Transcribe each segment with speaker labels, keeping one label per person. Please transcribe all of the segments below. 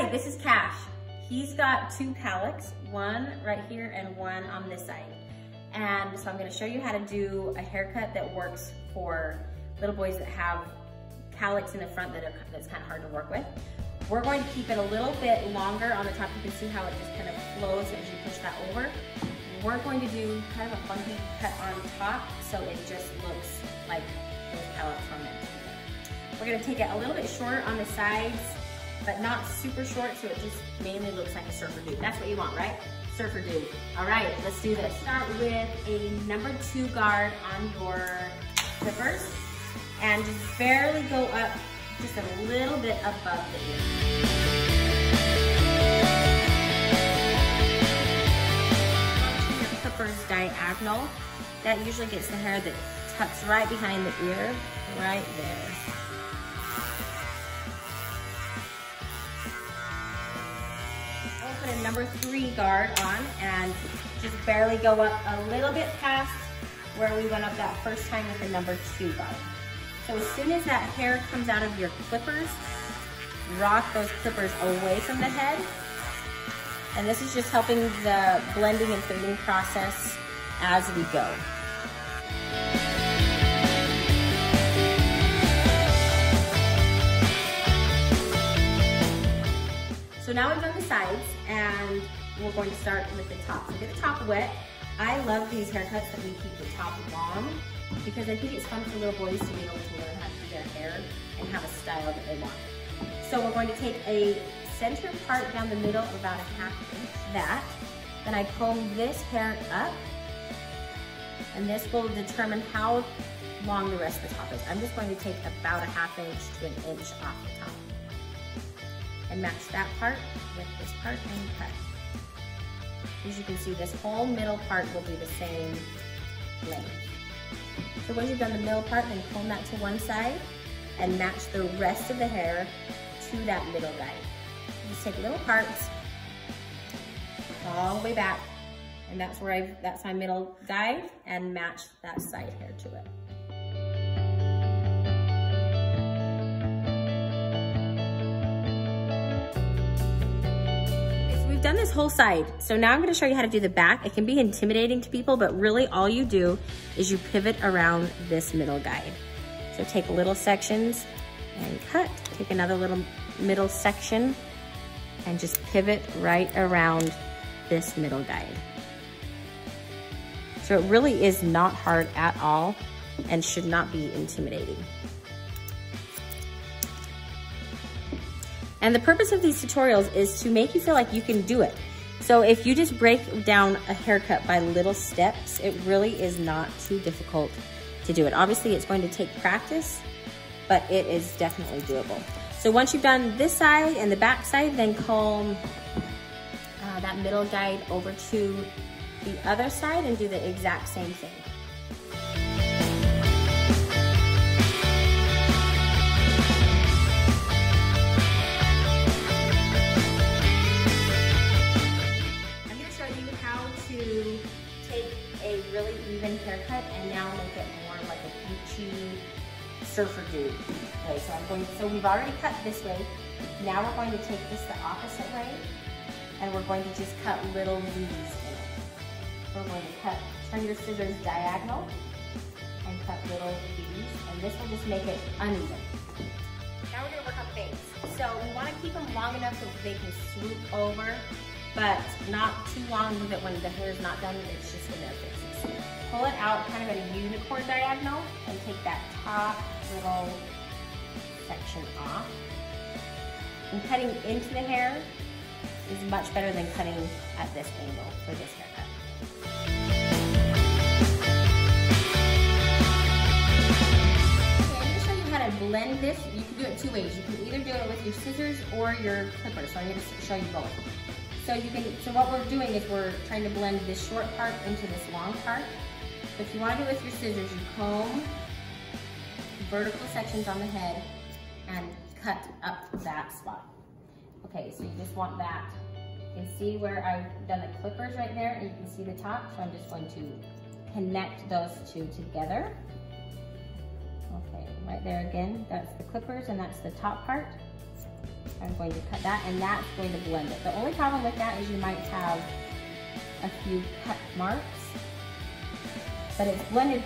Speaker 1: right, this is Cash. He's got 2 cowlicks, one right here and one on this side. And so I'm gonna show you how to do a haircut that works for little boys that have cowlicks in the front that's kind of hard to work with. We're going to keep it a little bit longer on the top. You can see how it just kind of flows as you push that over. We're going to do kind of a funky cut on top so it just looks like those cowlicks are meant to be there. We're gonna take it a little bit shorter on the sides, but not super short, so it just mainly looks like a surfer dude. That's what you want, right? Surfer dude. All right, let's do this. Start with a number 2 guard on your clippers and just barely go up just a little bit above the ear. Onto your clippers diagonal. That usually gets the hair that tucks right behind the ear, right there. Put a number 3 guard on and just barely go up a little bit past where we went up that first time with the number 2 guard. So as soon as that hair comes out of your clippers, rock those clippers away from the head. And this is just helping the blending and fading process as we go. So now we've done the sides and we're going to start with the top. So get the top wet. I love these haircuts that we keep the top long because I think it's fun for little boys to be able to learn how to do their hair and have a style that they want. So we're going to take a center part down the middle of about a 1/2 inch, that. Then I comb this hair up and this will determine how long the rest of the top is. I'm just going to take about a 1/2 inch to an inch off the top. And match that part with this part and cut. As you can see, this whole middle part will be the same length. So once you've done the middle part, then comb that to one side and match the rest of the hair to that middle guide. Just take little parts all the way back, and that's my middle guide, and match that side hair to it. We've done this whole side. So now I'm gonna show you how to do the back. It can be intimidating to people, but really all you do is you pivot around this middle guide. So take little sections and cut. Take another little middle section and just pivot right around this middle guide. So it really is not hard at all and should not be intimidating. And the purpose of these tutorials is to make you feel like you can do it. So if you just break down a haircut by little steps, it really is not too difficult to do it. Obviously, it's going to take practice, but it is definitely doable. So once you've done this side and the back side, then comb that middle guide over to the other side and do the exact same thing. Really even haircut and now make it more like a beachy surfer dude. Okay, so we've already cut this way. Now we're going to take this the opposite way and we're going to just cut little V's in it. We're going to turn your scissors diagonal and cut little V's, and this will just make it uneven. Now we're gonna work on fades. So we wanna keep them long enough so they can swoop over, but not too long with it when the hair is not done, it's just in their faces. Pull it out kind of at a unicorn diagonal and take that top little section off. And cutting into the hair is much better than cutting at this angle for this haircut. Okay, I'm going to show you how to blend this. You can do it 2 ways. You can either do it with your scissors or your clippers. So I'm going to show you both. So what we're doing is we're trying to blend this short part into this long part. So if you want to do it with your scissors, you comb vertical sections on the head and cut up that spot. Okay, so you just want that. You can see where I've done the clippers right there, and you can see the top. So I'm just going to connect those two together. Okay, right there again, that's the clippers and that's the top part. I'm going to cut that, and that's going to blend it. The only problem with that is you might have a few cut marks, but it's blended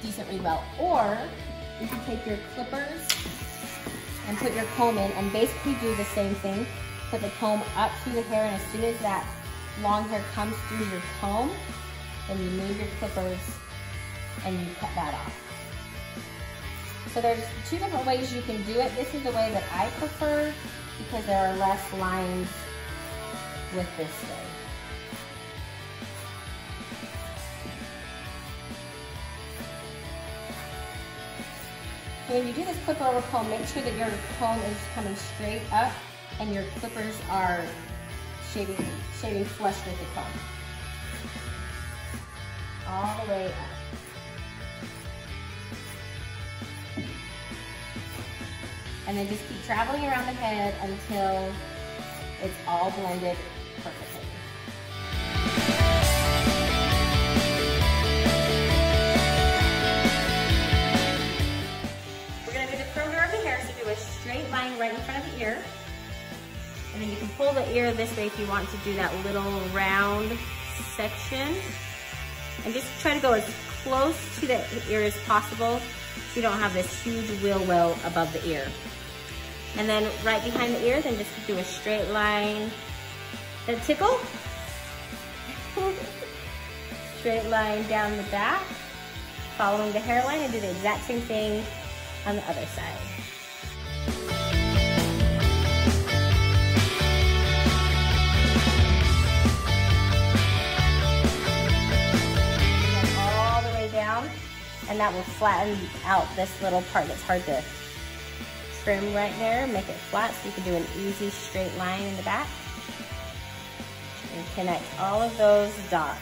Speaker 1: decently well. Or you can take your clippers and put your comb in and basically do the same thing. Put the comb up through the hair, and as soon as that long hair comes through your comb, then you move your clippers and you cut that off. So there's two different ways you can do it. This is the way that I prefer because there are less lines with this way. So when you do this clipper over comb, make sure that your comb is coming straight up and your clippers are shaving flush with the comb. All the way up. And then just keep traveling around the head until it's all blended perfectly. We're going to do the perimeter of the hair, so do a straight line right in front of the ear. And then you can pull the ear this way if you want to do that little round section. And just try to go as close to the ear as possible so you don't have this huge wheel well above the ear. And then right behind the ear, then just do a straight line. Then tickle. Straight line down the back, following the hairline, and do the exact same thing on the other side. All the way down, and that will flatten out this little part that's hard to trim right there, make it flat so you can do an easy straight line in the back. And connect all of those dots.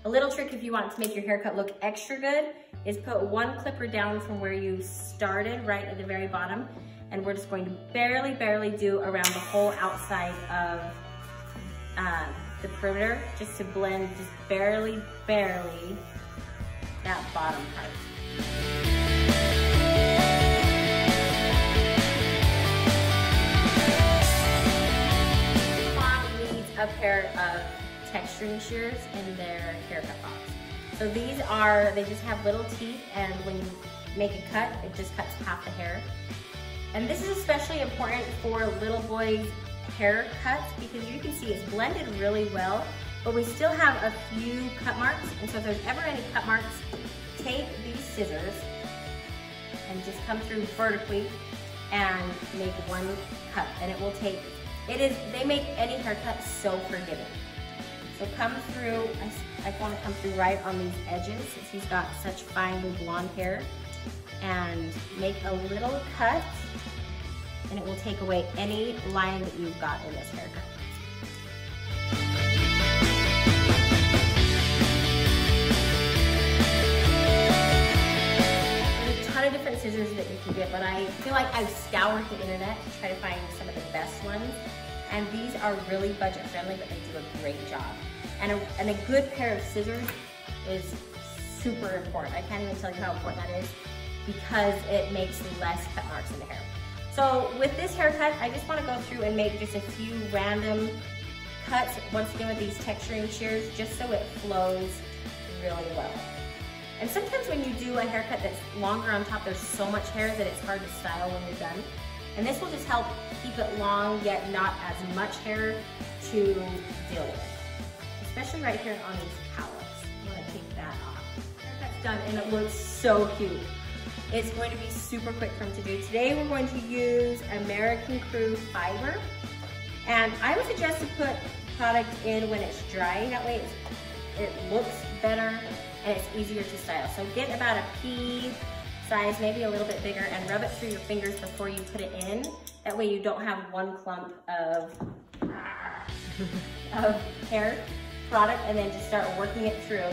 Speaker 1: A little trick if you want to make your haircut look extra good is put one clipper down from where you started, right at the very bottom, and we're just going to barely do around the whole outside of the perimeter, just to blend just barely that bottom part. A pair of texturing shears in their haircut box. So these are, they just have little teeth, and when you make a cut, it just cuts half the hair. And this is especially important for little boys' haircuts because you can see it's blended really well, but we still have a few cut marks. And so if there's ever any cut marks, take these scissors and just come through vertically and make one cut, and it will take, they make any haircut so forgiving. So come through, I want to come through right on these edges since he's got such fine blonde hair, and make a little cut, and it will take away any line that you've got in this haircut. There's a ton of different scissors that you can get, but I feel like I've scoured the internet to try to find some of the best ones. And these are really budget friendly, but they do a great job. And a good pair of scissors is super important. I can't even tell you how important that is because it makes less cut marks in the hair. So with this haircut, I just want to go through and make just a few random cuts, once again with these texturing shears, just so it flows really well. And sometimes when you do a haircut that's longer on top, there's so much hair that it's hard to style when you're done. And this will just help keep it long, yet not as much hair to deal with. Especially right here on these cowlicks. I'm gonna take that off. Haircut's done, and it looks so cute. It's going to be super quick for him to do. Today we're going to use American Crew fiber. And I would suggest to put product in when it's dry. That way it looks better and it's easier to style. So get about a pea size, maybe a little bit bigger, and rub it through your fingers before you put it in. That way you don't have one clump of hair product, and then just start working it through.